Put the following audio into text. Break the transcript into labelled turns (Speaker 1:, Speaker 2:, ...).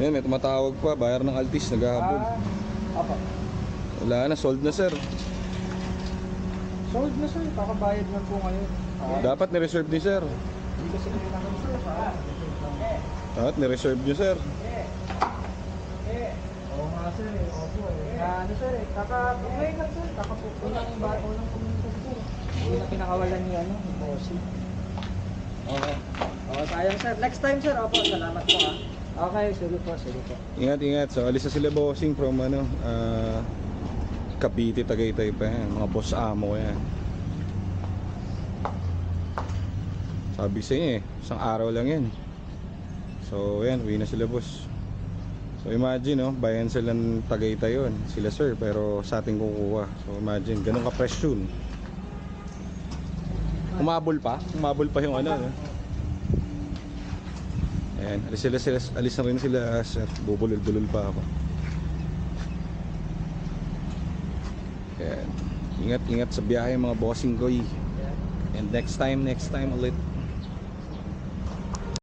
Speaker 1: Ayan, may tumatawag pa, bayar ng Altis, naghahabol.
Speaker 2: Apa.
Speaker 1: Wala na, sold na sir.
Speaker 2: Sold na sir, kakabayad na po ngayon.
Speaker 1: Dapat ni-reserve ni sir.
Speaker 2: Hindi kasi kailangan sir.
Speaker 1: Dapat ni-reserve nyo sir.
Speaker 2: Oo nga sir eh, opo eh. Ano sir eh, ngayon lang sir, unang bato ng community sir. Hindi na pinakawalan niya ano, yung bossy. Okay. Okay, sayang sir. Next time sir, opo, salamat po ha. Okay, sige po, sige po.
Speaker 1: Ingat, ingat. So, alis na sila bossing from ano, Cavite, Tagaytay pa yan. Mga boss amo yan. Sabi sa inyo eh, isang araw lang yan. So, yan, uwi na sila boss. So, imagine, no, bayan silang Tagaytay yun. Sila sir, pero sa ating kukuha. So, imagine, ganun ka-fresh yun. Umabol pa yung ano, no? Ayan, alis na rin sila sir. Bubulol-bulol pa ako. Ayan. Ingat sa biyahe mga bossing ko. And next time ulit.